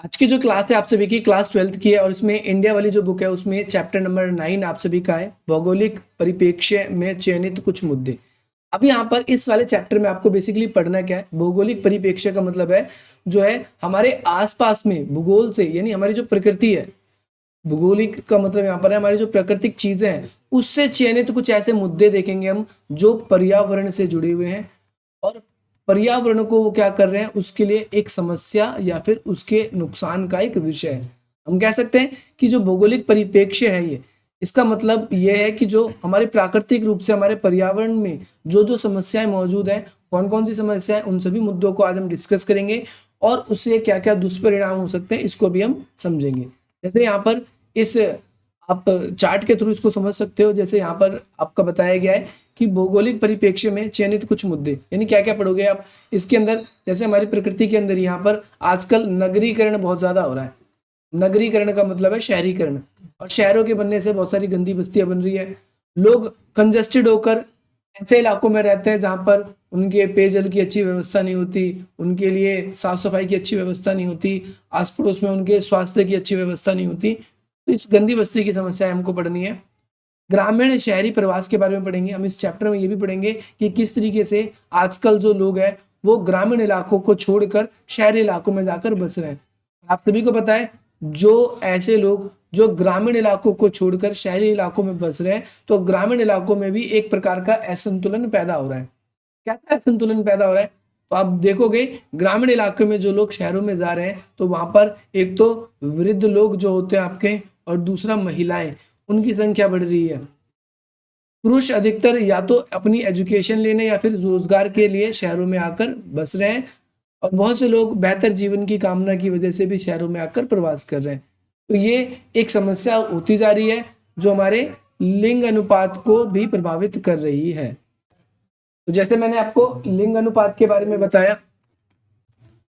आज की जो क्लास है आप सभी की क्लास 12th की है और इसमें इंडिया वाली जो बुक है उसमें चैप्टर नंबर 9 आप सभी का है, भौगोलिक परिप्रेक्ष्य में चयनित कुछ मुद्दे। अब यहाँ पर इस वाले चैप्टर में आपको बेसिकली पढ़ना क्या है। भौगोलिक परिप्रेक्ष्य का मतलब है जो है हमारे आसपास में भूगोल से, यानी हमारी जो प्रकृति है, भूगोलिक का मतलब यहाँ पर है हमारी जो प्राकृतिक चीजें हैं उससे चयनित कुछ ऐसे मुद्दे देखेंगे हम जो पर्यावरण से जुड़े हुए हैं और पर्यावरण को वो क्या कर रहे हैं उसके लिए एक समस्या या फिर उसके नुकसान का एक विषय है। हम कह सकते हैं कि जो भौगोलिक परिप्रेक्ष्य है ये, इसका मतलब ये है कि जो हमारे प्राकृतिक रूप से हमारे पर्यावरण में जो जो समस्याएं मौजूद हैं, कौन कौन सी समस्याएं, उन सभी मुद्दों को आज हम डिस्कस करेंगे और उससे क्या क्या दुष्परिणाम हो सकते हैं इसको भी हम समझेंगे। जैसे यहाँ पर इस आप चार्ट के थ्रू इसको समझ सकते हो। जैसे यहाँ पर आपका बताया गया है कि भौगोलिक परिप्रेक्ष्य में चयनित कुछ मुद्दे, यानी क्या क्या पढ़ोगे आप इसके अंदर। जैसे हमारी प्रकृति के अंदर यहाँ पर आजकल नगरीकरण बहुत ज्यादा हो रहा है। नगरीकरण का मतलब है शहरीकरण, और शहरों के बनने से बहुत सारी गंदी बस्तियां बन रही है। लोग कंजेस्टेड होकर ऐसे इलाकों में रहते हैं जहां पर उनके पेयजल की अच्छी व्यवस्था नहीं होती, उनके लिए साफ सफाई की अच्छी व्यवस्था नहीं होती, आस पड़ोस में उनके स्वास्थ्य की अच्छी व्यवस्था नहीं होती। तो इस गंदी बस्ती की समस्या हमको पढ़नी है। ग्रामीण शहरी प्रवास के बारे में पढ़ेंगे हम। इस चैप्टर में ये भी पढ़ेंगे कि किस तरीके से आजकल जो लोग हैं वो ग्रामीण इलाकों को छोड़कर शहरी इलाकों में जाकर बस रहे हैं। आप सभी को पता है जो ऐसे लोग जो ग्रामीण इलाकों को छोड़कर शहरी इलाकों में बस रहे हैं तो ग्रामीण इलाकों में भी एक प्रकार का असंतुलन पैदा हो रहा है। कैसा असंतुलन पैदा हो रहा है तो आप देखोगे ग्रामीण इलाके में जो लोग शहरों में जा रहे हैं तो वहां पर एक तो वृद्ध लोग जो होते हैं आपके, और दूसरा महिलाएं, उनकी संख्या बढ़ रही है। पुरुष अधिकतर या तो अपनी एजुकेशन लेने या फिर रोजगार के लिए शहरों में आकर बस रहे हैं, और बहुत से लोग बेहतर जीवन की कामना की वजह से भी शहरों में आकर प्रवास कर रहे हैं। तो ये एक समस्या होती जा रही है जो हमारे लिंग अनुपात को भी प्रभावित कर रही है। तो जैसे मैंने आपको लिंग अनुपात के बारे में बताया,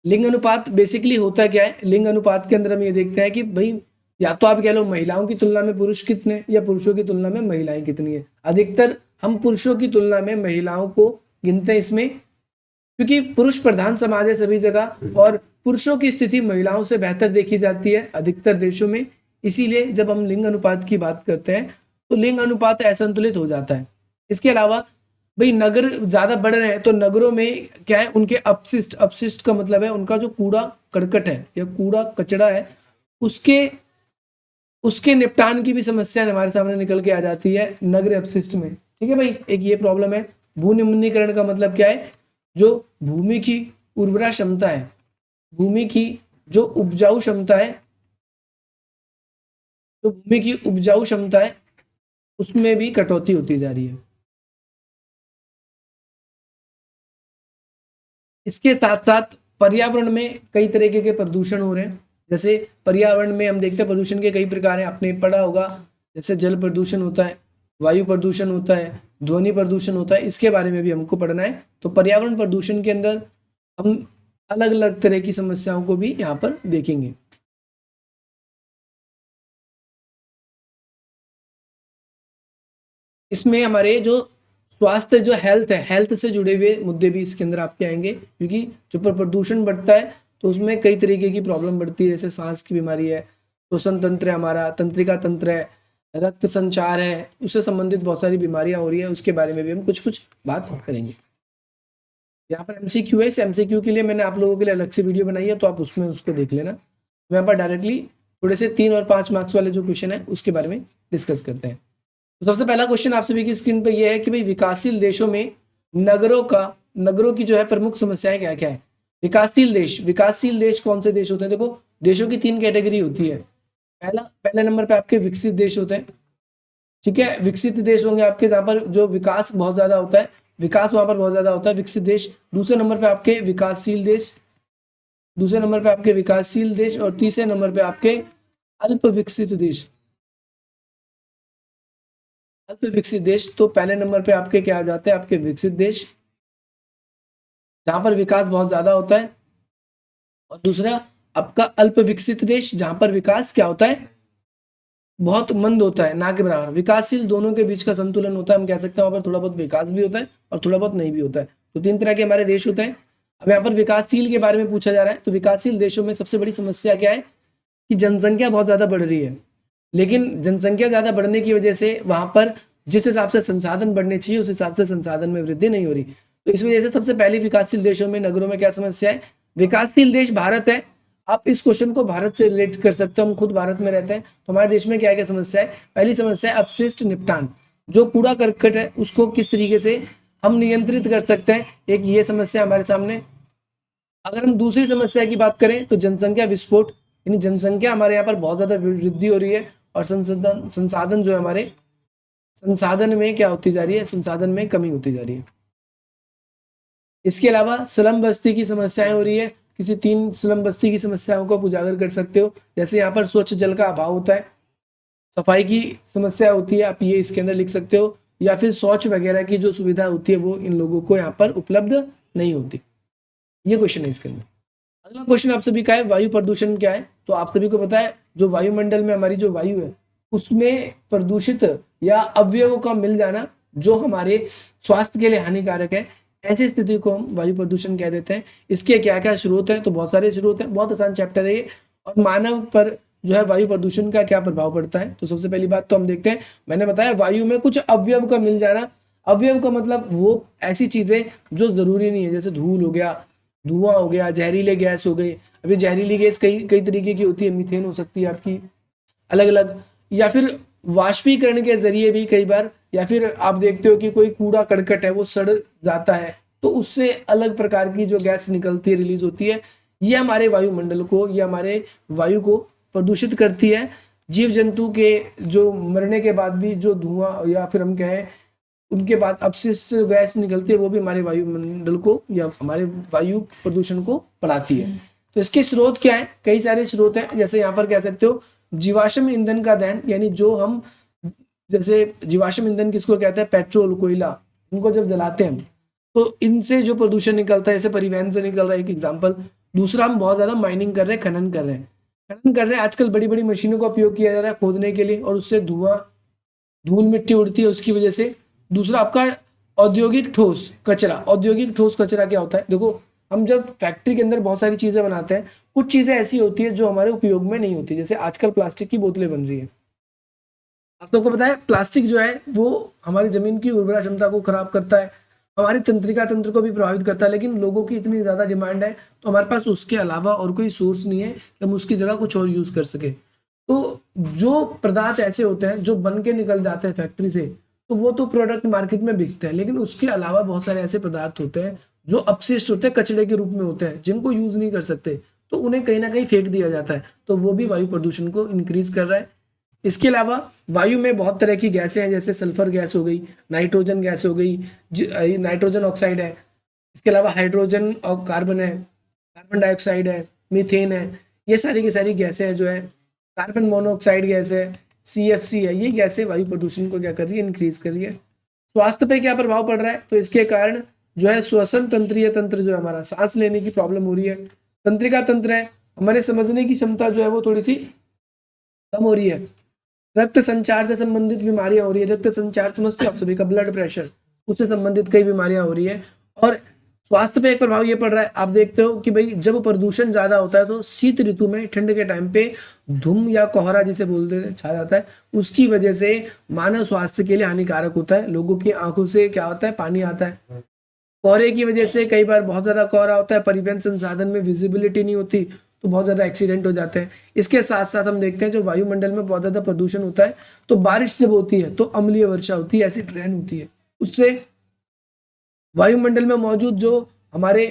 लिंग अनुपात बेसिकली होता क्या है। लिंग अनुपात के अंदर हम ये देखते हैं कि भाई या तो आप कह लो महिलाओं की तुलना में पुरुष कितने या पुरुषों की तुलना में महिलाएं कितनी है। अधिकतर हम पुरुषों की तुलना में महिलाओं को गिनते हैं इसमें, क्योंकि पुरुष प्रधान समाज है सभी जगह और पुरुषों की स्थिति महिलाओं से बेहतर देखी जाती है अधिकतर देशों में। इसीलिए जब हम लिंग अनुपात की बात करते हैं तो लिंग अनुपात असंतुलित हो जाता है। इसके अलावा भाई नगर ज्यादा बढ़ रहे हैं तो नगरों में क्या है, उनके अपशिष्ट, अपशिष्ट का मतलब है उनका जो कूड़ा करकट है या कूड़ा कचरा है उसके उसके निपटान की भी समस्या हमारे सामने निकल के आ जाती है नगर अपशिष्ट में। ठीक है भाई, एक ये प्रॉब्लम है। भूनिम्नीकरण का मतलब क्या है, जो भूमि की उर्वरा क्षमता है, भूमि की जो उपजाऊ क्षमता है, तो भूमि की उपजाऊ क्षमता है उसमें भी कटौती होती जा रही है। इसके साथ साथ पर्यावरण में कई तरीके के प्रदूषण हो रहे हैं। जैसे पर्यावरण में हम देखते हैं प्रदूषण के कई प्रकार हैं, आपने पढ़ा होगा। जैसे जल प्रदूषण होता है, वायु प्रदूषण होता है, ध्वनि प्रदूषण होता है, इसके बारे में भी हमको पढ़ना है। तो पर्यावरण प्रदूषण के अंदर हम अलग अलग तरह की समस्याओं को भी यहाँ पर देखेंगे। इसमें हमारे जो स्वास्थ्य, जो हेल्थ है, हेल्थ से जुड़े हुए मुद्दे भी इसके अंदर आपके आएंगे, क्योंकि जो प्रदूषण बढ़ता है तो उसमें कई तरीके की प्रॉब्लम बढ़ती है। जैसे सांस की बीमारी है, श्वसन तंत्र है, हमारा तंत्रिका तंत्र है, रक्त संचार है, उससे संबंधित बहुत सारी बीमारियां हो रही है, उसके बारे में भी हम कुछ कुछ बात करेंगे। यहाँ पर एमसीक्यू है, इस एमसीक्यू के लिए मैंने आप लोगों के लिए अलग से वीडियो बनाई है, तो आप उसमें उसको देख लेना। यहाँ पर डायरेक्टली थोड़े से 3 और 5 मार्क्स वाले जो क्वेश्चन है उसके बारे में डिस्कस करते हैं। तो सबसे पहला क्वेश्चन आप सभी की स्क्रीन पे ये है कि भाई विकासशील देशों में नगरों की जो है प्रमुख समस्याएं क्या क्या है। विकासशील देश कौन से देश होते हैं। देखो देशों की 3 कैटेगरी होती है। पहले नंबर पे आपके विकसित देश होते हैं। ठीक है, विकसित देश होंगे आपके जहाँ पर जो विकास बहुत ज्यादा होता है, विकास वहां पर बहुत ज्यादा होता है, विकसित देश। दूसरे नंबर पे आपके विकासशील देश, दूसरे नंबर पे आपके विकासशील देश, और तीसरे नंबर पे आपके अल्प विकसित देश। अल्प विकसित देश, तो पहले नंबर पे आपके क्या आ जाते हैं, आपके विकसित देश जहां पर विकास बहुत ज्यादा होता है, और दूसरा आपका अल्प विकसित देश जहां पर विकास क्या होता है, बहुत मंद होता है, ना के बराबर। विकासशील दोनों के बीच का संतुलन होता है, हम कह सकते हैं वहां पर थोड़ा बहुत विकास भी होता है और थोड़ा बहुत नहीं भी होता है। तो 3 तरह के हमारे देश होते हैं, अब यहाँ पर विकासशील के बारे में पूछा जा रहा है, तो विकासशील देशों में सबसे बड़ी समस्या क्या है कि जनसंख्या बहुत ज़्यादा बढ़ रही है, लेकिन जनसंख्या ज़्यादा बढ़ने की वजह से वहाँ पर जिस हिसाब से संसाधन बढ़ने चाहिए उस हिसाब से संसाधन में वृद्धि नहीं हो रही। तो इस वजह से सबसे पहले विकासशील देशों में नगरों में क्या समस्या है, विकासशील देश भारत है, आप इस क्वेश्चन को भारत से रिलेट कर सकते हो, हम खुद भारत में रहते हैं, तो हमारे देश में क्या क्या समस्या है। पहली समस्या है अपशिष्ट निपटान, जो कूड़ा करकट है उसको किस तरीके से हम नियंत्रित कर सकते हैं, एक ये समस्या हमारे सामने। अगर हम दूसरी समस्या की बात करें तो जनसंख्या विस्फोट, यानी जनसंख्या हमारे यहाँ पर बहुत ज्यादा वृद्धि हो रही है और संसाधन जो है हमारे संसाधन में क्या होती जा रही है, संसाधन में कमी होती जा रही है। इसके अलावा स्लम बस्ती की समस्याएं हो रही है, किसी 3 स्लम बस्ती की समस्याओं को आप उजागर कर सकते हो, जैसे यहाँ पर स्वच्छ जल का अभाव होता है, सफाई की समस्या होती है, आप ये इसके अंदर लिख सकते हो, या फिर शौच वगैरह की जो सुविधा होती है वो इन लोगों को यहाँ पर उपलब्ध नहीं होती। ये क्वेश्चन है इसके अंदर। अगला क्वेश्चन आप सभी का है वायु प्रदूषण क्या है। तो आप सभी को पता है जो वायुमंडल में हमारी जो वायु है उसमें प्रदूषित या अवयवों का मिल जाना जो हमारे स्वास्थ्य के लिए हानिकारक है, ऐसी स्थिति को हम वायु प्रदूषण कह देते हैं। इसके क्या क्या स्रोत है, तो बहुत सारे स्रोत हैं, बहुत आसान चैप्टर है ये। और मानव पर जो है वायु प्रदूषण का क्या प्रभाव पड़ता है, तो सबसे पहली बात तो हम देखते हैं, मैंने बताया वायु में कुछ अवयव का मिल जाना। अवयव का मतलब वो ऐसी चीजें जो जरूरी नहीं है, जैसे धूल हो गया, धुआं हो गया, जहरीले गैस हो गई। अभी जहरीली गैस कई कई तरीके की होती है, मीथेन हो सकती है आपकी अलग अलग, या फिर वाष्पीकरण के जरिए भी कई बार, या फिर आप देखते हो कि कोई कूड़ा करकट है वो सड़ जाता है तो उससे अलग प्रकार की जो गैस निकलती है, रिलीज होती है, ये हमारे वायुमंडल को या हमारे वायु को प्रदूषित करती है। जीव जंतु के जो मरने के बाद भी जो धुआं या फिर हम कहें उनके बाद अपशिष्ट गैस निकलती है वो भी हमारे वायुमंडल को या हमारे वायु प्रदूषण को बढ़ाती है। तो इसके स्रोत क्या है, कई सारे स्रोत हैं, जैसे यहाँ पर कह सकते हो जीवाश्म ईंधन का दहन, यानी जो हम जैसे जीवाश्म ईंधन किसको कहते हैं, पेट्रोल कोयला, इनको जब जलाते हैं तो इनसे जो प्रदूषण निकलता है, जैसे परिवहन से निकल रहा है एक एग्जाम्पल। दूसरा हम बहुत ज्यादा माइनिंग कर रहे हैं, खनन कर रहे हैं, आजकल बड़ी बड़ी मशीनों का उपयोग किया जा रहा है खोदने के लिए और उससे धुआं धूल मिट्टी उड़ती है उसकी वजह से। दूसरा आपका औद्योगिक ठोस कचरा। औद्योगिक ठोस कचरा क्या होता है, देखो हम जब फैक्ट्री के अंदर बहुत सारी चीजें बनाते हैं, कुछ चीजें ऐसी होती है जो हमारे उपयोग में नहीं होती, जैसे आजकल प्लास्टिक की बोतलें बन रही है। आप सबको पता है प्लास्टिक जो है वो हमारी जमीन की उर्वरा क्षमता को खराब करता है, हमारी तंत्रिका तंत्र को भी प्रभावित करता है, लेकिन लोगों की इतनी ज्यादा डिमांड है तो हमारे पास उसके अलावा और कोई सोर्स नहीं है कि हम उसकी जगह कुछ और यूज कर सके। तो जो पदार्थ ऐसे होते हैं जो बन के निकल जाते हैं फैक्ट्री से, तो वो तो प्रोडक्ट मार्केट में बिकते हैं, लेकिन उसके अलावा बहुत सारे ऐसे पदार्थ होते हैं जो अपशिष्ट होते हैं, कचरे के रूप में होते हैं, जिनको यूज नहीं कर सकते, तो उन्हें कहीं ना कहीं फेंक दिया जाता है, तो वो भी वायु प्रदूषण को इंक्रीज कर रहा है। इसके अलावा वायु में बहुत तरह की गैसें हैं, जैसे सल्फर गैस हो गई, नाइट्रोजन गैस हो गई, नाइट्रोजन ऑक्साइड है, इसके अलावा हाइड्रोजन और कार्बन है, कार्बन डाइऑक्साइड है, मीथेन है, ये सारी की सारी गैसें हैं जो है, कार्बन मोनोऑक्साइड गैस है, CFC है, ये गैसें वायु प्रदूषण को क्या कर रही है, इंक्रीज कर रही है। स्वास्थ्य पे क्या प्रभाव पड़ रहा है, तो इसके कारण जो है श्वसन तंत्रीय तंत्र जो है हमारा, सांस लेने की प्रॉब्लम हो रही है, तंत्रिका तंत्र है, हमारे समझने की क्षमता जो है वो थोड़ी सी कम हो रही है, रक्त संचार से संबंधित बीमारियां हो रही है, रक्त संचार समझते हो आप सभी का, ब्लड प्रेशर, उससे संबंधित कई बीमारियां हो रही है। और स्वास्थ्य पे एक प्रभाव ये पड़ रहा है, आप देखते हो कि भाई जब प्रदूषण ज्यादा होता है तो शीत ऋतु में, ठंड के टाइम पे धुम या कोहरा जिसे बोलते हैं छा जाता है, उसकी वजह से मानव स्वास्थ्य के लिए हानिकारक होता है, लोगों की आंखों से क्या होता है, पानी आता है। कोहरे की वजह से कई बार बहुत ज्यादा कोहरा होता है, परिवहन संसाधन में विजिबिलिटी नहीं होती, तो बहुत ज्यादा एक्सीडेंट हो जाते हैं। इसके साथ साथ हम देखते हैं जो वायुमंडल में बहुत ज्यादा प्रदूषण होता है, तो बारिश जब होती है तो अम्लीय वर्षा होती है, ऐसी ट्रेन होती है, उससे वायुमंडल में मौजूद जो हमारे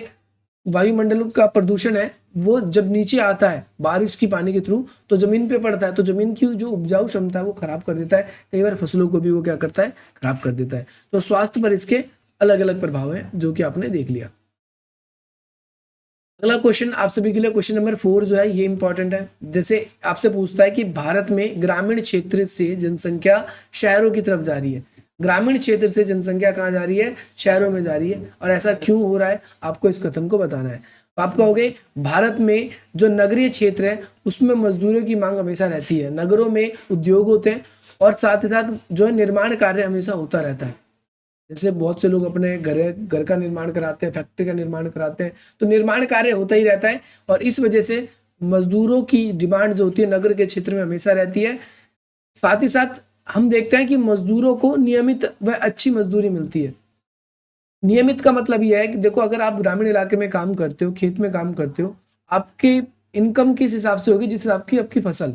वायुमंडल का प्रदूषण है वो जब नीचे आता है बारिश की पानी के थ्रू, तो जमीन पे पड़ता है, तो जमीन की जो उपजाऊ क्षमता है वो खराब कर देता है, कई बार फसलों को भी वो क्या करता है, खराब कर देता है। तो स्वास्थ्य पर इसके अलग अलग प्रभाव है जो कि आपने देख लिया। अगला क्वेश्चन आप सभी के लिए क्वेश्चन नंबर 4 जो है ये इंपॉर्टेंट है। जैसे आपसे पूछता है कि भारत में ग्रामीण क्षेत्र से जनसंख्या शहरों की तरफ जा रही है, ग्रामीण क्षेत्र से जनसंख्या कहाँ जा रही है, शहरों में जा रही है, और ऐसा क्यों हो रहा है आपको इस कथन को बताना है। तो आप कहोगे भारत में जो नगरीय क्षेत्र है उसमें मजदूरों की मांग हमेशा रहती है, नगरों में उद्योग होते हैं और साथ ही साथ जो है निर्माण कार्य हमेशा होता रहता है, जैसे बहुत से लोग अपने घर का निर्माण कराते हैं, फैक्ट्री का निर्माण कराते हैं, तो निर्माण कार्य होता ही रहता है और इस वजह से मजदूरों की डिमांड जो होती है नगर के क्षेत्र में हमेशा रहती है। साथ ही साथ हम देखते हैं कि मजदूरों को नियमित व अच्छी मजदूरी मिलती है। नियमित का मतलब यह है कि देखो, अगर आप ग्रामीण इलाके में काम करते हो, खेत में काम करते हो, आपकी इनकम किस हिसाब से होगी? जिस हिसाब की आपकी फसल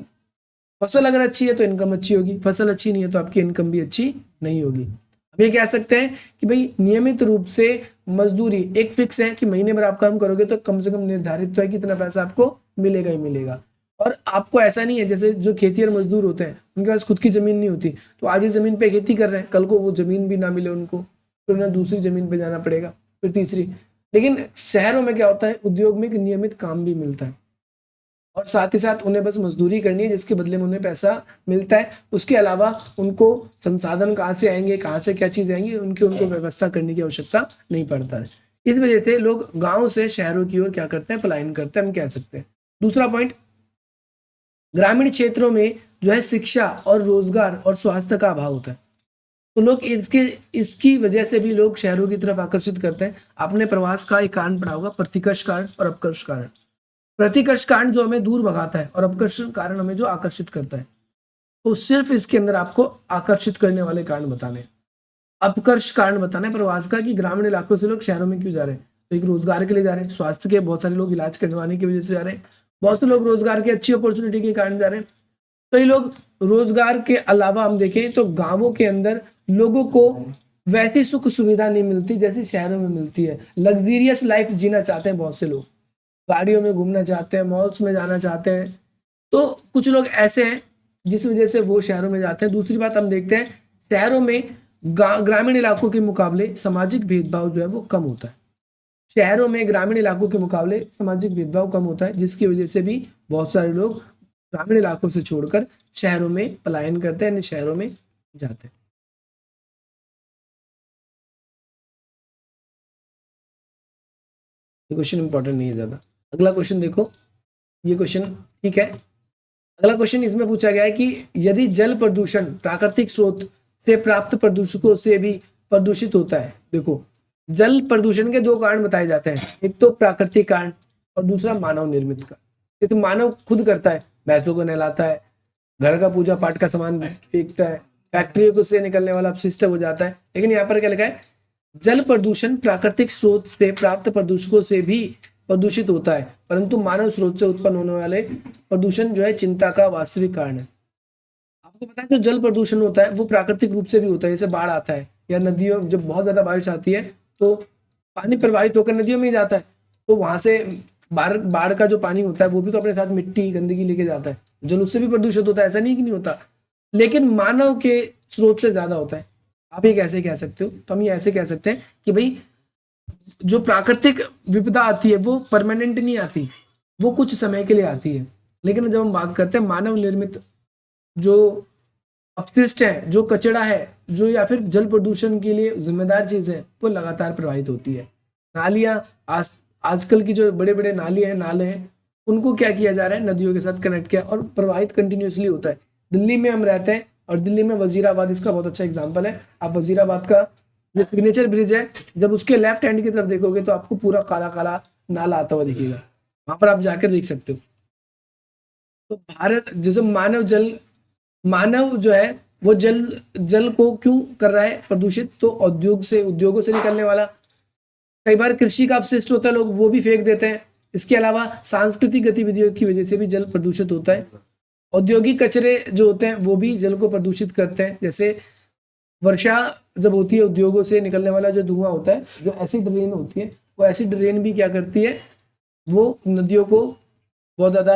फसल अगर अच्छी है तो इनकम अच्छी होगी, फसल अच्छी नहीं है तो आपकी इनकम भी अच्छी नहीं होगी। अब ये कह सकते हैं कि भाई नियमित रूप से मजदूरी एक फिक्स है कि महीने भर आप काम करोगे तो कम से कम निर्धारित तो है कि इतना पैसा आपको मिलेगा ही मिलेगा। और आपको ऐसा नहीं है, जैसे जो खेतिहर मजदूर होते हैं उनके पास खुद की जमीन नहीं होती, तो आज इस जमीन पे खेती कर रहे हैं, कल को वो जमीन भी ना मिले उनको, फिर उन्हें दूसरी जमीन पे जाना पड़ेगा, फिर तीसरी। लेकिन शहरों में क्या होता है, उद्योग में एक नियमित काम भी मिलता है और साथ ही साथ उन्हें बस मजदूरी करनी है जिसके बदले में उन्हें पैसा मिलता है। उसके अलावा उनको संसाधन कहाँ से आएंगे, कहाँ से क्या चीज़ आएंगी, उनको व्यवस्था करने की आवश्यकता नहीं पड़ता है। इस वजह से लोग गाँव से शहरों की ओर क्या करते हैं, पलायन करते हैं, हम कह सकते हैं। दूसरा पॉइंट, ग्रामीण क्षेत्रों में जो है शिक्षा और रोजगार और स्वास्थ्य का अभाव होता है, तो लोग इसकी वजह से भी लोग शहरों की तरफ आकर्षित करते हैं। आपने प्रवास का एक कारण पढ़ा होगा, प्रतिकर्ष कारण और अपकर्ष कारण। प्रतिकर्ष कारण जो हमें दूर भगाता है और अपकर्ष कारण हमें जो आकर्षित करता है, तो सिर्फ इसके अंदर आपको आकर्षित करने वाले कारण बताने, अपकर्ष कारण बताना है प्रवास का, कि ग्रामीण इलाकों से लोग शहरों में क्यों जा रहे हैं। तो एक रोजगार के लिए जा रहे हैं, स्वास्थ्य के बहुत सारे लोग इलाज करवाने की वजह से जा रहे हैं, बहुत से लोग रोजगार की अच्छी अपॉर्चुनिटी के कारण जा रहे हैं, कई लोग रोजगार के अलावा हम देखें तो गांवों के अंदर लोगों को वैसी सुख सुविधा नहीं मिलती जैसी शहरों में मिलती है। लग्जरियस लाइफ जीना चाहते हैं बहुत से लोग, गाड़ियों में घूमना चाहते हैं, मॉल्स में जाना चाहते हैं, तो कुछ लोग ऐसे हैं जिस वजह से वो शहरों में जाते हैं। दूसरी बात हम देखते हैं, शहरों में ग्रामीण इलाकों के मुकाबले सामाजिक भेदभाव जो है वो कम होता है। शहरों में ग्रामीण इलाकों के मुकाबले सामाजिक भेदभाव कम होता है, जिसकी वजह से भी बहुत सारे लोग ग्रामीण इलाकों से छोड़कर शहरों में पलायन करते हैं, शहरों में जाते हैं। ये क्वेश्चन इंपॉर्टेंट नहीं है ज्यादा। अगला क्वेश्चन देखो, ये क्वेश्चन ठीक है। अगला क्वेश्चन इसमें पूछा गया है कि यदि जल प्रदूषण प्राकृतिक स्रोत से प्राप्त प्रदूषकों से भी प्रदूषित होता है। देखो, जल प्रदूषण के दो कारण बताए जाते हैं, एक तो प्राकृतिक कारण और दूसरा मानव निर्मित कारण। ये तो मानव खुद करता है, भैंसों को नहलाता है, घर का पूजा पाठ का सामान फेंकता है, फैक्ट्रियों से निकलने वाला अपशिष्ट हो जाता है। लेकिन यहाँ पर क्या लिखा है, जल प्रदूषण प्राकृतिक स्रोत से प्राप्त प्रदूषकों से भी प्रदूषित होता है, परंतु मानव स्रोत से उत्पन्न होने वाले प्रदूषण जो है चिंता का वास्तविक कारण है। आपको पता है जो जल प्रदूषण होता है वो प्राकृतिक रूप से भी होता है, जैसे बाढ़ आता है या नदियों, जब बहुत ज्यादा बारिश आती है तो पानी प्रवाहित होकर नदियों में ही जाता है, तो वहां से बाढ़ का जो पानी होता है वो भी तो अपने साथ मिट्टी गंदगी लेके जाता है, जल उससे भी प्रदूषित होता है, ऐसा नहीं कि नहीं होता। लेकिन मानव के स्रोत से ज्यादा होता है। आप ये कैसे कह सकते हो? तो हम ये ऐसे कह सकते हैं कि भाई जो प्राकृतिक विपदा आती है वो परमानेंट नहीं आती, वो कुछ समय के लिए आती है। लेकिन जब हम बात करते हैं मानव निर्मित जो अपशिष्ट है, जो कचरा है, जो या फिर जल प्रदूषण के लिए जिम्मेदार चीज है, वो लगातार प्रवाहित होती है। नालियां, आजकल की जो बड़े बड़े नालियां हैं, नाले हैं, उनको क्या किया जा रहा है, नदियों के साथ कनेक्ट किया और प्रवाहित कंटिन्यूसली होता है। दिल्ली में हम रहते हैं और दिल्ली में वजीराबाद इसका बहुत अच्छा एग्जाम्पल है। आप वजीराबाद का जो सिग्नेचर ब्रिज है, जब उसके लेफ्ट हैंड की तरफ देखोगे तो आपको पूरा काला काला नाला आता हुआ दिखेगा, वहां पर आप जाकर देख सकते हो। तो भारत जैसे मानव जो है वो जल को क्यों कर रहा है प्रदूषित, तो उद्योगों से निकलने वाला, कई बार कृषि का अपशिष्ट होता है, लोग वो भी फेंक देते हैं। इसके अलावा सांस्कृतिक गतिविधियों की वजह से भी जल प्रदूषित होता है। औद्योगिक कचरे जो होते हैं वो भी जल को प्रदूषित करते हैं, जैसे वर्षा जब होती है उद्योगों से निकलने वाला जो धुआं होता है, जो एसिड रेन होती है, वो एसिड रेन भी क्या करती है, वो नदियों को बहुत ज्यादा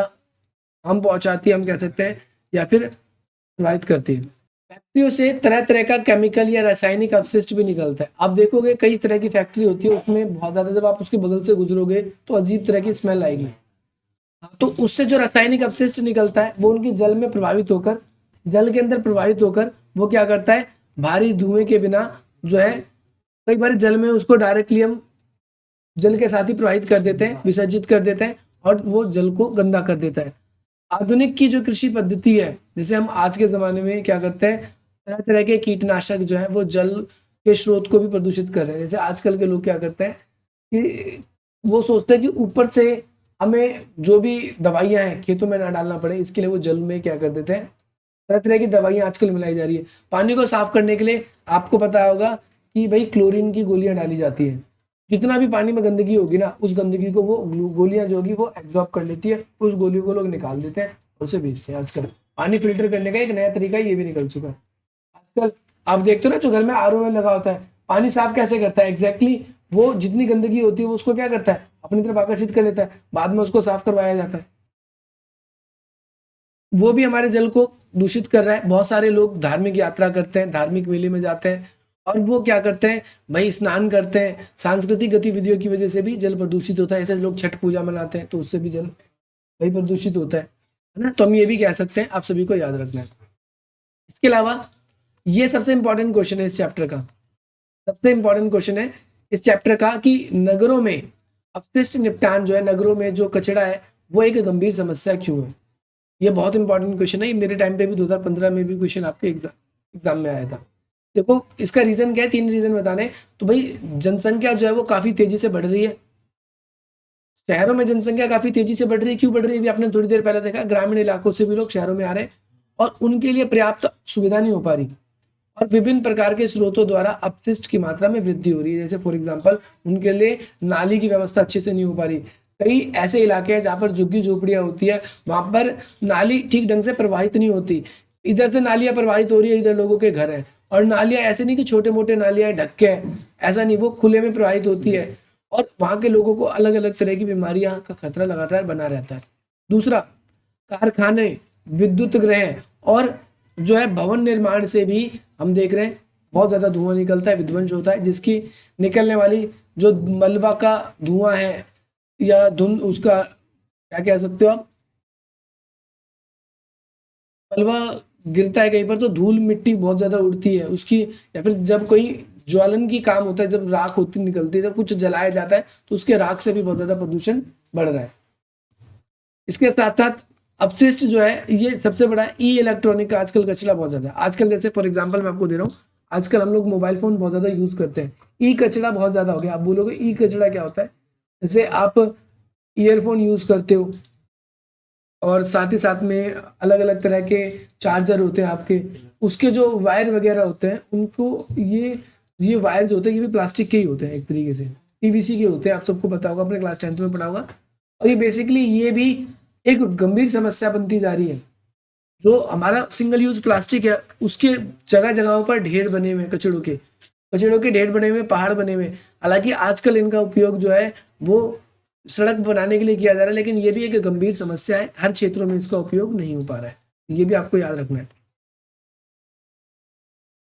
हार्म पहुंचाती है, हम कह सकते हैं, या फिर प्रभावित करती है। फैक्ट्रियों से तरह तरह का केमिकल या रासायनिक अपशिष्ट भी निकलता है। आप देखोगे कई तरह की फैक्ट्री होती है, उसमें बहुत ज्यादा, जब आप उसके बगल से गुजरोगे तो अजीब तरह की स्मेल आएगी। तो उससे जो रासायनिक अपशिष्ट निकलता है वो उनकी जल में प्रभावित होकर, जल के अंदर प्रभावित होकर वो क्या करता है, भारी धुएं के बिना जो है, कई बार जल में उसको डायरेक्टली हम जल के साथ ही प्रवाहित कर देते हैं, विसर्जित कर देते हैं और वो जल को गंदा कर देता है। आधुनिक की जो कृषि पद्धति है, जैसे हम आज के जमाने में क्या करते हैं, तरह तरह के कीटनाशक जो है वो जल के स्रोत को भी प्रदूषित कर रहे हैं। जैसे आजकल के लोग क्या करते हैं कि वो सोचते हैं कि ऊपर से हमें जो भी दवाइयाँ हैं खेतों में ना डालना पड़े, इसके लिए वो जल में क्या कर देते हैं, तरह तरह की दवाइयाँ आजकल मिलाई जा रही है। पानी को साफ करने के लिए आपको पता होगा कि भाई क्लोरीन की गोलियां डाली जाती है। जितना भी पानी में गंदगी होगी ना, उस गंदगी को वो गोलियां जो होगी वो एब्जॉर्ब कर लेती है, उस गोलियों को लोग निकाल देते हैं और उसे बेचते हैं। आजकल पानी फिल्टर करने का एक नया तरीका ये भी निकल चुका है। आजकल आप देखते हो ना, जो घर में आरओ में लगा होता है, पानी साफ कैसे करता है एग्जैक्टली, वो जितनी गंदगी होती है वो उसको क्या करता है, अपनी तरफ आकर्षित कर लेता है, बाद में उसको साफ करवाया जाता है। वो भी हमारे जल को दूषित कर रहा है। बहुत सारे लोग धार्मिक यात्रा करते हैं, धार्मिक मेले में जाते हैं और वो क्या करते हैं भाई, स्नान करते हैं। सांस्कृतिक गतिविधियों की वजह से भी जल प्रदूषित होता है। ऐसे लोग छठ पूजा मनाते हैं तो उससे भी जल भाई प्रदूषित होता है ना। तो हम ये भी कह सकते हैं, आप सभी को याद रखना है। इसके अलावा ये सबसे इंपॉर्टेंट क्वेश्चन है इस चैप्टर का, सबसे इंपॉर्टेंट क्वेश्चन है इस चैप्टर का कि नगरों में अपशिष्ट निपटान जो है, नगरों में जो कचरा है वो एक गंभीर समस्या क्यों है। ये बहुत इंपॉर्टेंट क्वेश्चन है। ये मेरे टाइम पे भी 2015 में भी क्वेश्चन आपके एग्जाम में आया था। देखो इसका रीजन क्या है, 3 रीजन बताने। तो भाई जनसंख्या जो है वो काफी तेजी से बढ़ रही है। शहरों में जनसंख्या काफी तेजी से बढ़ रही है। क्यों बढ़ रही है, आपने थोड़ी देर पहले देखा, ग्रामीण इलाकों से भी लोग शहरों में आ रहे हैं और उनके लिए पर्याप्त सुविधा नहीं हो पा रही और विभिन्न प्रकार के स्रोतों द्वारा अपशिष्ट की मात्रा में वृद्धि हो रही है। जैसे फॉर एग्जांपल उनके लिए नाली की व्यवस्था अच्छे से नहीं हो पा रही। कई ऐसे इलाके हैं जहाँ पर झुग्गी झोपड़ियाँ होती है, वहाँ पर नाली ठीक ढंग से प्रवाहित नहीं होती। इधर से नालियाँ प्रवाहित हो रही है, इधर लोगों के घर हैं और नालियाँ ऐसे नहीं कि छोटे मोटे नालियाँ ढक के हैं, ऐसा नहीं, वो खुले में प्रवाहित होती है और वहाँ के लोगों को अलग अलग तरह की बीमारियाँ का खतरा लगातार बना रहता है। दूसरा, कारखाने, विद्युत गृह और जो है भवन निर्माण से भी हम देख रहे हैं बहुत ज्यादा धुआं निकलता है, विध्वंस होता है, जिसकी निकलने वाली जो मलबा का धुआं है या धुंध, उसका क्या कह सकते हो आप, मलबा गिरता है कहीं पर तो धूल मिट्टी बहुत ज्यादा उड़ती है उसकी, या फिर जब कोई ज्वलन की काम होता है, जब राख होती निकलती है, जब कुछ जलाया जाता है तो उसके राख से भी बहुत ज्यादा प्रदूषण बढ़ रहा है। इसके साथ साथ अपशिष्ट जो है ये सबसे बड़ा है, ई इलेक्ट्रॉनिक का आजकल कचरा बहुत ज्यादा है। आजकल जैसे फॉर एग्जांपल मैं आपको दे रहा हूँ, आजकल हम लोग मोबाइल फोन बहुत ज्यादा यूज करते हैं, ई कचरा बहुत ज्यादा हो गया। आप बोलोगे ई कचरा क्या होता है, जैसे आप ईयरफोन यूज करते हो और साथ ही साथ में अलग अलग तरह के चार्जर होते हैं आपके, उसके जो वायर वगैरह होते हैं उनको, ये वायर जो होते हैं ये भी प्लास्टिक के ही होते हैं, एक तरीके से पीवीसी के होते हैं। आप सबको पता होगा, अपने क्लास 10th में पढ़ा होगा। और ये बेसिकली ये भी एक गंभीर समस्या बनती जा रही है। जो हमारा सिंगल यूज प्लास्टिक है उसके जगह जगहों पर ढेर बने हुए कचड़ों के ढेर बने हुए, पहाड़ बने हुए। हालांकि आजकल इनका उपयोग जो है वो सड़क बनाने के लिए किया जा रहा है, लेकिन ये भी एक गंभीर समस्या है, हर क्षेत्रों में इसका उपयोग नहीं हो पा रहा है। ये भी आपको याद रखना है।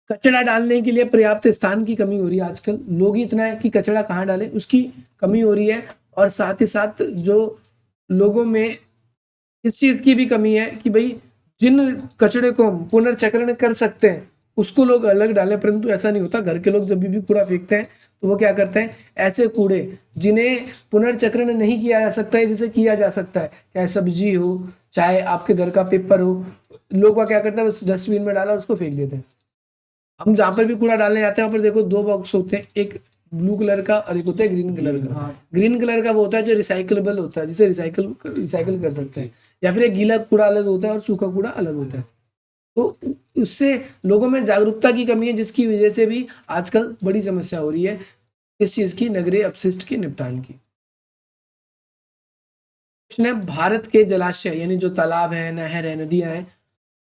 कचरा डालने के लिए पर्याप्त स्थान की कमी हो रही है। आजकल लोग ही इतना है कि कचरा कहाँ डालें उसकी कमी हो रही है। और साथ ही साथ जो लोगों में इस चीज की भी कमी है कि भाई जिन कचड़े को हम पुनर्चक्रण कर सकते हैं उसको लोग अलग डालें, परंतु ऐसा नहीं होता। घर के लोग जब भी कूड़ा फेंकते हैं तो वो क्या करते हैं, ऐसे कूड़े जिन्हें पुनर्चक्रण नहीं किया जा सकता है, जिसे किया जा सकता है, चाहे सब्जी हो, चाहे आपके घर का पेपर हो, लोग क्या करते हैं बस डस्टबिन में डाला उसको फेंक देते हैं। हम जहाँ पर भी कूड़ा डालने जाते हैं वहाँ पर देखो 2 बॉक्स होते हैं, एक ब्लू कलर का और एक होता है ग्रीन कलर का। ग्रीन कलर का वो होता है जो रिसाइकलेबल होता है, जिसे रिसाइकल कर सकते हैं, या फिर एक गीला कूड़ा अलग होता है और सूखा कूड़ा अलग होता है। तो उससे लोगों में जागरूकता की कमी है, जिसकी वजह से भी आजकल बड़ी समस्या हो रही है इस चीज की, नगरीय अपशिष्ट के निपटान की। प्रश्न है, भारत के जलाशय यानी जो तालाब है, नहर है, नदियां हैं,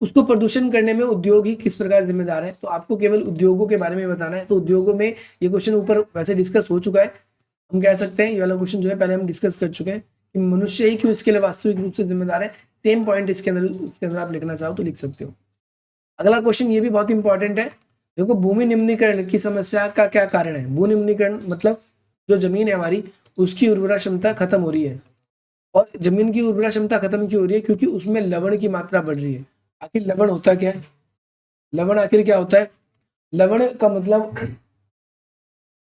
उसको प्रदूषण करने में उद्योग ही किस प्रकार जिम्मेदार है। तो आपको केवल उद्योगों के बारे में बताना है। तो उद्योगों में ये क्वेश्चन ऊपर वैसे डिस्कस हो चुका है, हम कह सकते हैं ये वाला क्वेश्चन जो है पहले हम डिस्कस कर चुके हैं कि मनुष्य ही क्यों इसके लिए वास्तविक रूप से जिम्मेदार है। सेम पॉइंट इसके अंदर आप लिखना चाहो तो लिख सकते हो। अगला क्वेश्चन ये भी बहुत इंपॉर्टेंट है। देखो, भूमि निम्नीकरण की समस्या का क्या कारण है। भू निम्नीकरण मतलब जो जमीन है हमारी उसकी उर्वरा क्षमता खत्म हो रही है। और जमीन की उर्वरा क्षमता खत्म क्यों हो रही है, क्योंकि उसमें लवण की मात्रा बढ़ रही है। आखिर लवण होता क्या है, लवण आखिर क्या होता है, लवण का मतलब,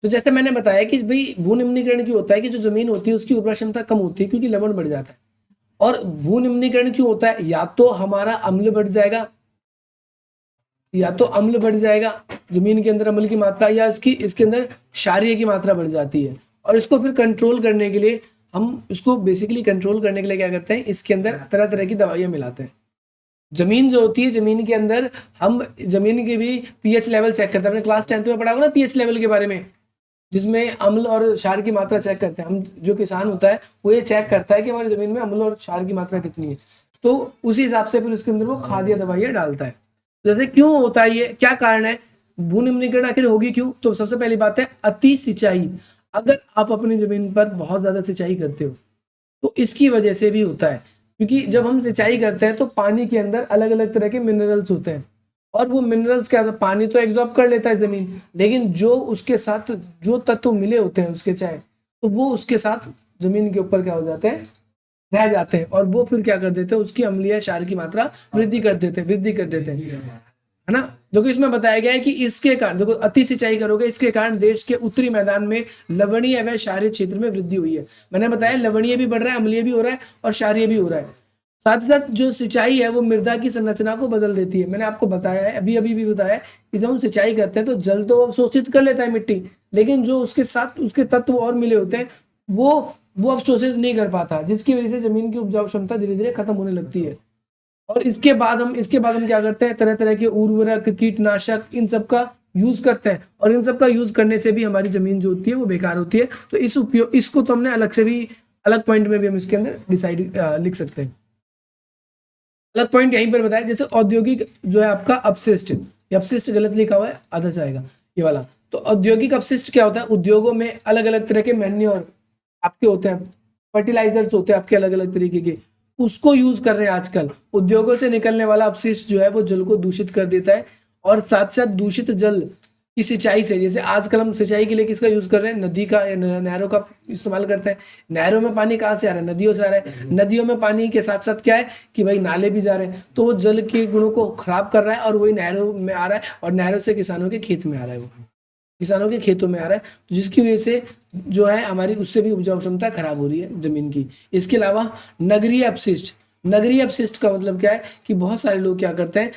तो जैसे मैंने बताया कि भाई भू निम्नीकरण क्यों होता है कि जो जमीन होती है उसकी उर्वरा क्षमता कम होती है क्योंकि लवण बढ़ जाता है। और भू निम्नीकरण क्यों होता है, या तो हमारा अम्ल बढ़ जाएगा, या तो अम्ल बढ़ जाएगा, जमीन के अंदर अम्ल की मात्रा या इसके अंदर क्षारीय की मात्रा बढ़ जाती है। और इसको फिर कंट्रोल करने के लिए हम इसको बेसिकली कंट्रोल करने के लिए क्या करते हैं, इसके अंदर तरह तरह की दवाइयाँ मिलाते हैं। जमीन जो होती है, जमीन के अंदर हम जमीन के भी पीएच लेवल चेक करते हैं। अपने क्लास 10th में पढ़ा होगा ना पीएच लेवल के बारे में, जिसमें अम्ल और क्षार की मात्रा चेक करते हैं। हम जो किसान होता है वो ये चेक करता है कि हमारी जमीन में अम्ल और क्षार की मात्रा कितनी है, तो उसी हिसाब से फिर उसके अंदर वो खाद या दवाइयाँ डालता है। जैसे क्यों होता है ये, क्या कारण है, भू निम्नीकरण आखिर होगी क्यों? तो सबसे पहली बात है अति सिंचाई। अगर आप अपनी जमीन पर बहुत ज्यादा सिंचाई करते हो तो इसकी वजह से भी होता है, क्योंकि जब हम सिंचाई करते हैं तो पानी के अंदर अलग अलग तरह के मिनरल्स होते हैं, और वो मिनरल्स क्या होता है, पानी तो एब्जॉर्ब कर लेता है जमीन, लेकिन जो उसके साथ जो तत्व मिले होते हैं उसके चाहे, तो वो उसके साथ जमीन के ऊपर क्या हो जाते हैं, रह जाते हैं, और वो फिर क्या कर देते हैं, उसकी अम्लीय क्षार की मात्रा वृद्धि कर देते हैं, है ना। जो कि इसमें बताया गया है कि इसके कारण देखो अति सिंचाई करोगे, इसके कारण देश के उत्तरी मैदान में लवणीय व क्षारीय क्षेत्र में वृद्धि हुई है। मैंने बताया लवणीय भी बढ़ रहा है, अम्लीय भी हो रहा है और क्षारीय भी हो रहा है। साथ ही साथ जो सिंचाई है वो मृदा की संरचना को बदल देती है। मैंने आपको बताया है, अभी अभी भी बताया है कि जब हम सिंचाई करते हैं तो जल तो अवशोषित कर लेता है मिट्टी, लेकिन जो उसके साथ उसके तत्व और मिले होते हैं वो अवशोषित नहीं कर पाता, जिसकी वजह से जमीन की उपजाऊ क्षमता धीरे धीरे खत्म होने लगती है। और इसके बाद हम क्या करते हैं, तरह तरह के उर्वरक, कीटनाशक, इन सब का यूज करते हैं, और इन सब का यूज करने से भी हमारी जमीन जो होती है वो बेकार होती है। तो इसको तो हमने अलग से भी, अलग पॉइंट में भी हम इसके अंदर डिसाइड लिख सकते हैं। अलग पॉइंट यहीं पर बताया, जैसे औद्योगिक जो है आपका अपशिष्ट, ये अपशिष्ट गलत लिखा हुआ है, आधा से आएगा ये वाला। तो औद्योगिक अपशिष्ट क्या होता है, उद्योगों में अलग अलग तरह के मैन्योर आपके होते हैं, फर्टिलाइजर्स होते हैं आपके अलग अलग तरीके के, उसको यूज कर रहे हैं आजकल। उद्योगों से निकलने वाला अपशिष्ट जो है वो जल को दूषित कर देता है, और साथ साथ दूषित जल की सिंचाई से, जैसे आजकल हम सिंचाई के लिए किसका यूज कर रहे हैं, नदी का या नहरों का इस्तेमाल करते हैं। नहरों में पानी कहाँ से आ रहा है, नदियों से आ रहा है। नदियों में पानी के साथ साथ क्या है कि भाई नाले भी जा रहे हैं, तो वो जल के गुणों को खराब कर रहा है, और वही नहरों में आ रहा है, और नहरों से किसानों के खेत में आ रहा है, वो किसानों के खेतों में आ रहा है, तो जिसकी वजह से जो है हमारी उससे भी उपजाऊ क्षमता खराब हो रही है जमीन की। इसके अलावा नगरीय अपशिष्ट, नगरीय अपशिष्ट का मतलब क्या है कि बहुत सारे लोग क्या करते हैं,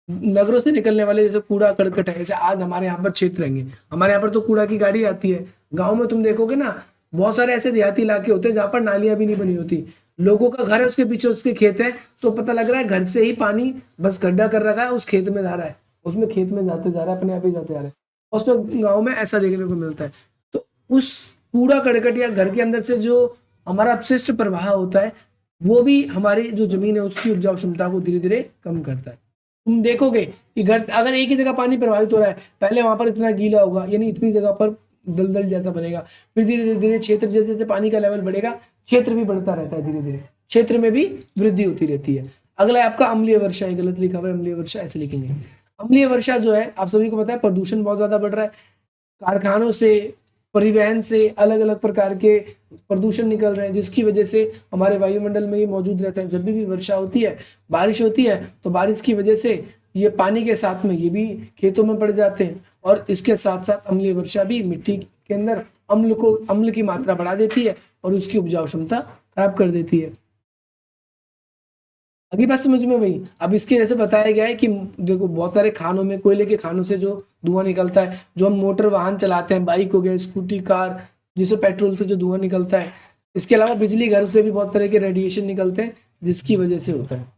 नगरों से निकलने वाले जैसे कूड़ा करकट है, जैसे आज हमारे यहाँ पर क्षेत्र रहेंगे, हमारे यहाँ पर तो कूड़ा की गाड़ी आती है। गाँव में तुम देखोगे ना, बहुत सारे ऐसे देहाती इलाके होते हैं जहाँ पर नालियां भी नहीं बनी होती, लोगों का घर है उसके पीछे उसके खेत है, तो पता लग रहा है घर से ही पानी बस गड्ढा कर रखा है, उस खेत में जा रहा है, उसमें खेत में जाते जा रहा है, अपने आप ही जाते जा रहा है। और तो गाँव में ऐसा देखने को मिलता है। तो उस कूड़ा करकट या घर के अंदर से जो हमारा अपशिष्ट प्रवाह होता है, वो भी हमारी जो जमीन है उसकी उपजाऊ क्षमता को धीरे धीरे कम करता है। तुम देखोगे कि घर अगर एक ही जगह पानी प्रवाहित हो रहा है, पहले वहां पर इतना गीला होगा, यानी इतनी जगह पर दलदल जैसा बनेगा, फिर धीरे धीरे क्षेत्र जैसे जैसे पानी का लेवल बढ़ेगा, क्षेत्र भी बढ़ता रहता है, धीरे धीरे क्षेत्र में भी वृद्धि होती रहती है। अगला है आपका अम्लीय वर्षा, ये गलत लिखा हुआ है, अम्लीय वर्षा ऐसे लिखेंगे। अम्लीय वर्षा जो है आप सभी को पता है, प्रदूषण बहुत ज्यादा बढ़ रहा है, कारखानों से, परिवहन से अलग अलग प्रकार के प्रदूषण निकल रहे हैं, जिसकी वजह से हमारे वायुमंडल में ये मौजूद रहता है। जब भी वर्षा होती है, बारिश होती है, तो बारिश की वजह से ये पानी के साथ में ये भी खेतों में पड़ जाते हैं, और इसके साथ साथ अम्लीय वर्षा भी मिट्टी के अंदर अम्ल की मात्रा बढ़ा देती है, और उसकी उपजाऊ क्षमता खराब कर देती है। अगली बात समझ में भाई, अब इसके जैसे बताया गया है कि देखो बहुत सारे खानों में, कोयले के खानों से जो धुआं निकलता है, जो हम मोटर वाहन चलाते हैं, बाइक हो गया, स्कूटी, कार, जिससे पेट्रोल से जो धुआं निकलता है, इसके अलावा बिजली घर से भी बहुत तरह के रेडिएशन निकलते हैं, जिसकी वजह से होता है।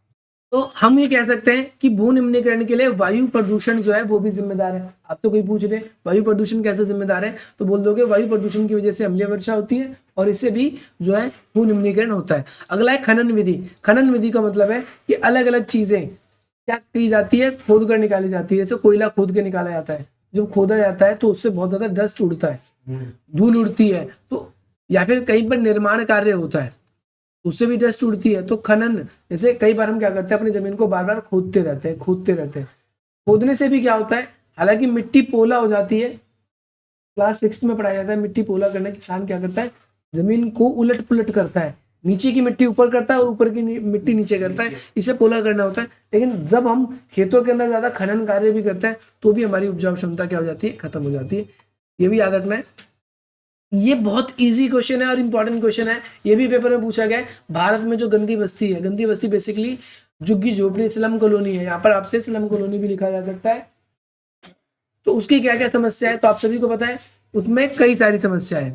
तो हम ये कह सकते हैं कि भू निम्नीकरण के लिए वायु प्रदूषण जो है वो भी जिम्मेदार है। आप तो कोई पूछ रहे वायु प्रदूषण कैसे जिम्मेदार है, तो बोल दोगे वायु प्रदूषण की वजह से अम्लीय वर्षा होती है, और इससे भी जो है भू निम्नीकरण होता है। अगला है खनन विधि। खनन विधि का मतलब है कि अलग अलग चीजें क्या की जाती है, खोद कर निकाली जाती है। जैसे कोयला खोद के निकाला जाता है, जब खोदा जाता है तो उससे बहुत ज्यादा डस्ट उड़ता है, धूल उड़ती है, तो या फिर कहीं पर निर्माण कार्य होता है, उससे भी डस्ट उड़ती है। तो खनन, जैसे कई बार हम क्या करते हैं, अपनी जमीन को बार बार खोदते रहते हैं, खोदने से भी क्या होता है, हालांकि मिट्टी पोला हो जाती है, क्लास 6 में पढ़ाया जाता है, मिट्टी पोला करना, किसान क्या करता है, जमीन को उलट पुलट करता है, नीचे की मिट्टी ऊपर करता है और ऊपर की मिट्टी नीचे करता है, इसे पोला करना होता है। लेकिन जब हम खेतों के अंदर ज्यादा खनन कार्य भी करते हैं, तो भी हमारी उपजाऊ क्षमता क्या हो जाती है, खत्म हो जाती है। ये भी याद रखना है। ये बहुत इजी क्वेश्चन है और इंपॉर्टेंट क्वेश्चन है, ये भी पेपर में पूछा गया है। भारत में जो गंदी बस्ती है, गंदी बस्ती बेसिकली झुग्गी झोपड़ी स्लम कॉलोनी है, यहाँ पर आपसे स्लम कॉलोनी भी लिखा जा सकता है, तो उसकी क्या क्या समस्या है, तो आप सभी को पता है उसमें कई सारी समस्या है।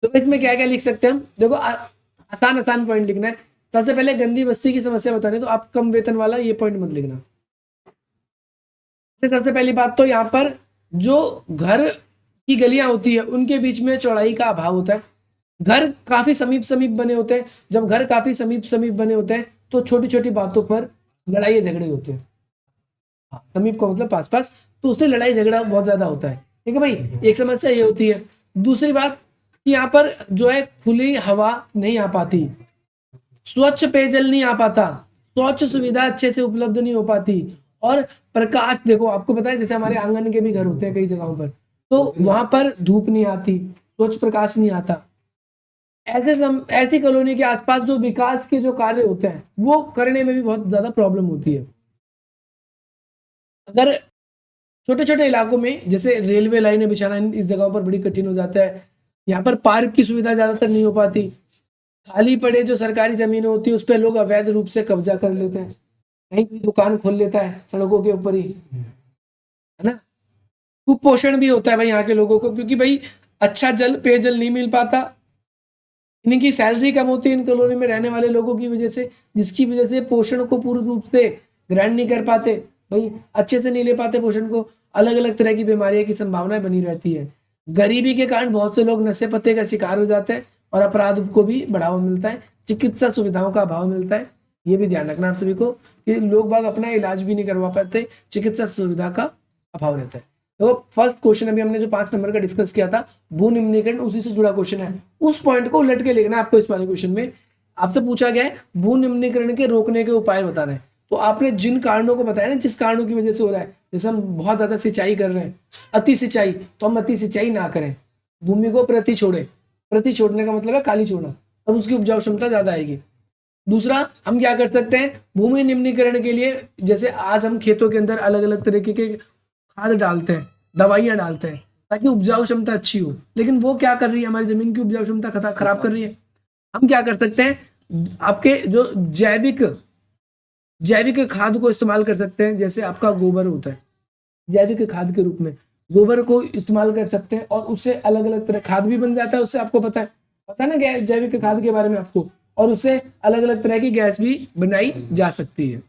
तो इसमें क्या क्या लिख सकते हैं हम, देखो आसान आसान पॉइंट लिखना है। सबसे पहले गंदी बस्ती की समस्या बतानी, तो आप कम वेतन वाला ये पॉइंट मत लिखना। सबसे पहली बात तो यहाँ पर जो घर की गलियां होती है उनके बीच में चौड़ाई का अभाव होता है। घर काफी समीप समीप बने होते हैं, जब घर काफी समीप समीप बने होते हैं तो छोटी छोटी बातों पर लड़ाई झगड़े होते हैं। हाँ, समीप का मतलब पास पास, तो उससे लड़ाई झगड़ा बहुत ज्यादा होता है। ठीक है भाई, एक समस्या ये होती है। दूसरी बात कि यहाँ पर जो है खुली हवा नहीं आ पाती, स्वच्छ पेयजल नहीं आ पाता, स्वच्छ सुविधा अच्छे से उपलब्ध नहीं हो पाती, और प्रकाश, देखो आपको पता है जैसे हमारे आंगन के भी घर होते हैं कई जगहों पर, तो वहां पर धूप नहीं आती, स्वच्छ प्रकाश नहीं आता। ऐसी कॉलोनी के आसपास जो विकास के जो कार्य होते हैं वो करने में भी बहुत ज्यादा प्रॉब्लम होती है। अगर छोटे छोटे इलाकों में जैसे रेलवे लाइनें बिछाना इस जगहों पर बड़ी कठिन हो जाता है। यहाँ पर पार्क की सुविधा ज्यादातर नहीं हो पाती। खाली पड़े जो सरकारी जमीनें होती है उस पर लोग अवैध रूप से कब्जा कर लेते हैं, कहीं कोई दुकान खोल लेता है सड़कों के ऊपर ही, है ना। कुपोषण भी होता है भाई यहाँ के लोगों को, क्योंकि भाई अच्छा जल पेयजल नहीं मिल पाता, इनकी सैलरी कम होती है इन कॉलोनी में रहने वाले लोगों की वजह से, जिसकी वजह से पोषण को पूर्ण रूप से ग्रहण नहीं कर पाते भाई, अच्छे से नहीं ले पाते पोषण को, अलग अलग तरह की बीमारियों की संभावना बनी रहती है। गरीबी के कारण बहुत से लोग नशे पत्ते का शिकार हो जाते हैं और अपराध को भी बढ़ावा मिलता है, चिकित्सा सुविधाओं का अभाव मिलता है। ये भी ध्यान रखना आप सभी को कि लोग बाग अपना इलाज भी नहीं करवा पाते, चिकित्सा सुविधा का अभाव रहता है। तो फर्स्ट क्वेश्चन अभी हमने जो 5 नंबर का डिस्कस किया था भू निम्नीकरण, उसी से जुड़ा क्वेश्चन है, उस पॉइंट को उलट के लिखना है आपको। इस वाले क्वेश्चन में आपसे पूछा गया है भू निम्नीकरण के रोकने के उपाय बताना है, तो आपने जिन कारणों को बताया ना, जिस कारणों की वजह से हो रहा है, जैसे हम बहुत ज्यादा सिंचाई कर रहे हैं, अति सिंचाई, तो हम अति सिंचाई ना करें, भूमि को प्रति छोड़े, प्रति छोड़ने का मतलब है काली छोड़ना, तब उसकी उपजाऊ क्षमता ज्यादा आएगी। दूसरा हम क्या कर सकते हैं भूमि निम्नीकरण के लिए, जैसे आज हम खेतों के अंदर अलग अलग तरीके के खाद डालते हैं, दवाइयां डालते हैं ताकि उपजाऊ क्षमता अच्छी हो, लेकिन वो क्या कर रही है, हमारी जमीन की उपजाऊ क्षमता खराब कर रही है। हम क्या कर सकते हैं, आपके जो जैविक खाद को इस्तेमाल कर सकते हैं, जैसे आपका गोबर होता है, जैविक खाद के रूप में गोबर को इस्तेमाल कर सकते हैं और उससे अलग अलग तरह खाद भी बन जाता है, उससे आपको पता है ना जैविक खाद के बारे में आपको, और उससे अलग अलग तरह की गैस भी बनाई जा सकती है।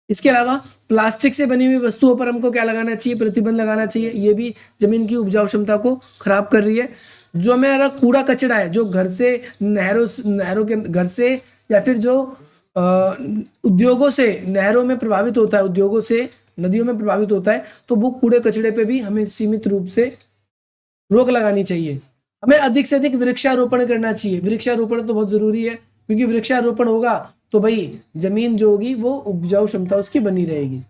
इसके अलावा प्लास्टिक से बनी हुई वस्तुओं पर हमको क्या लगाना चाहिए, प्रतिबंध लगाना चाहिए, ये भी जमीन की उपजाऊ क्षमता को खराब कर रही है। जो हमारा कूड़ा कचरा है जो घर से नहरों के घर से या फिर जो उद्योगों से नहरों में प्रभावित होता है, उद्योगों से नदियों में प्रभावित होता है, तो वो कूड़े कचड़े पे भी हमें सीमित रूप से रोक लगानी चाहिए। हमें अधिक से अधिक वृक्षारोपण करना चाहिए, वृक्षारोपण तो बहुत जरूरी है, क्योंकि वृक्षारोपण होगा तो भाई जमीन जो होगी वो उपजाऊ क्षमता उसकी बनी रहेगी।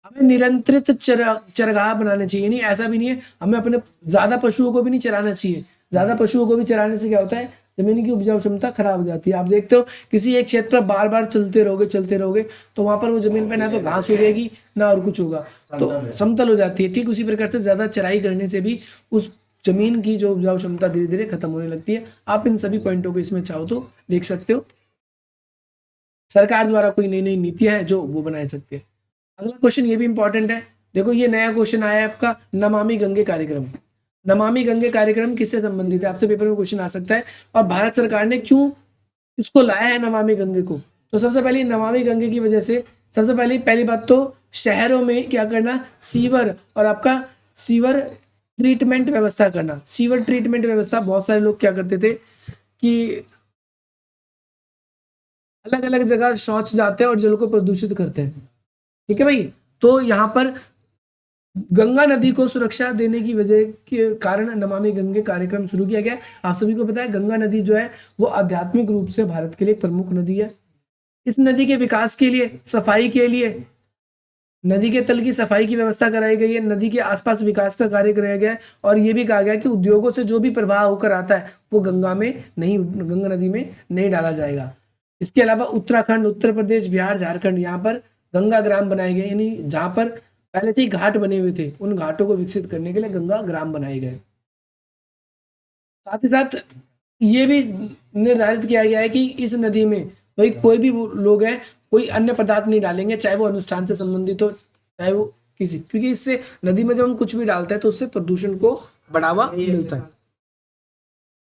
हमें निरंतरित चरगाह बनाने चाहिए, नहीं ऐसा भी नहीं है हमें अपने ज्यादा पशुओं को भी नहीं चराना चाहिए, ज्यादा पशुओं को भी चराने से क्या होता है जमीन की उपजाऊ क्षमता खराब हो जाती है। आप देखते हो किसी एक क्षेत्र पर बार बार चलते रहोगे तो वहां पर वो जमीन पे ना तो घास उगेगी ना और कुछ होगा, तो समतल हो जाती है। ठीक उसी प्रकार से ज्यादा चराई करने से भी उस जमीन की जो उपजाऊ क्षमता धीरे धीरे खत्म होने लगती है। आप इन सभी पॉइंटों को इसमें चाहो तो लिख सकते हो। सरकार द्वारा कोई नई नई नीतियां है जो वो बना सकते हैं। अगला क्वेश्चन ये भी इंपॉर्टेंट है, देखो ये नया क्वेश्चन आया है आपका, नमामि गंगे कार्यक्रम। नमामि गंगे कार्यक्रम किससे संबंधित है, आपसे पेपर में क्वेश्चन आ सकता है, और भारत सरकार ने क्यों इसको लाया है नमामि गंगे को। तो सबसे पहले नमामि गंगे की वजह से सबसे पहली बात तो शहरों में क्या करना, सीवर और आपका सीवर ट्रीटमेंट व्यवस्था करना। सीवर ट्रीटमेंट व्यवस्था, बहुत सारे लोग क्या करते थे कि अलग अलग जगह शौच जाते हैं और जल को प्रदूषित करते हैं। ठीक है भाई, तो यहाँ पर गंगा नदी को सुरक्षा देने की वजह के कारण नमामि गंगे कार्यक्रम शुरू किया गया। आप सभी को पता है गंगा नदी जो है वो आध्यात्मिक रूप से भारत के लिए प्रमुख नदी है। इस नदी के विकास के लिए, सफाई के लिए, नदी के तल की सफाई की व्यवस्था कराई गई है, नदी के आसपास विकास का कार्य कराया गया है, और ये भी कहा गया कि उद्योगों से जो भी प्रवाह होकर आता है वो गंगा नदी में नहीं डाला जाएगा। इसके अलावा उत्तराखंड, उत्तर प्रदेश, बिहार, झारखंड, यहाँ पर गंगा ग्राम बनाए गए, यानी जहां पर पहले से ही घाट बने हुए थे उन घाटों को विकसित करने के लिए गंगा ग्राम बनाए गए। साथ ही साथ ये भी निर्धारित किया गया है कि इस नदी में भाई कोई भी लोग हैं कोई अन्य पदार्थ नहीं डालेंगे, चाहे वो अनुष्ठान से संबंधित हो, चाहे वो किसी, क्योंकि इससे नदी में जब हम कुछ भी डालते हैं तो उससे प्रदूषण को बढ़ावा मिलता है।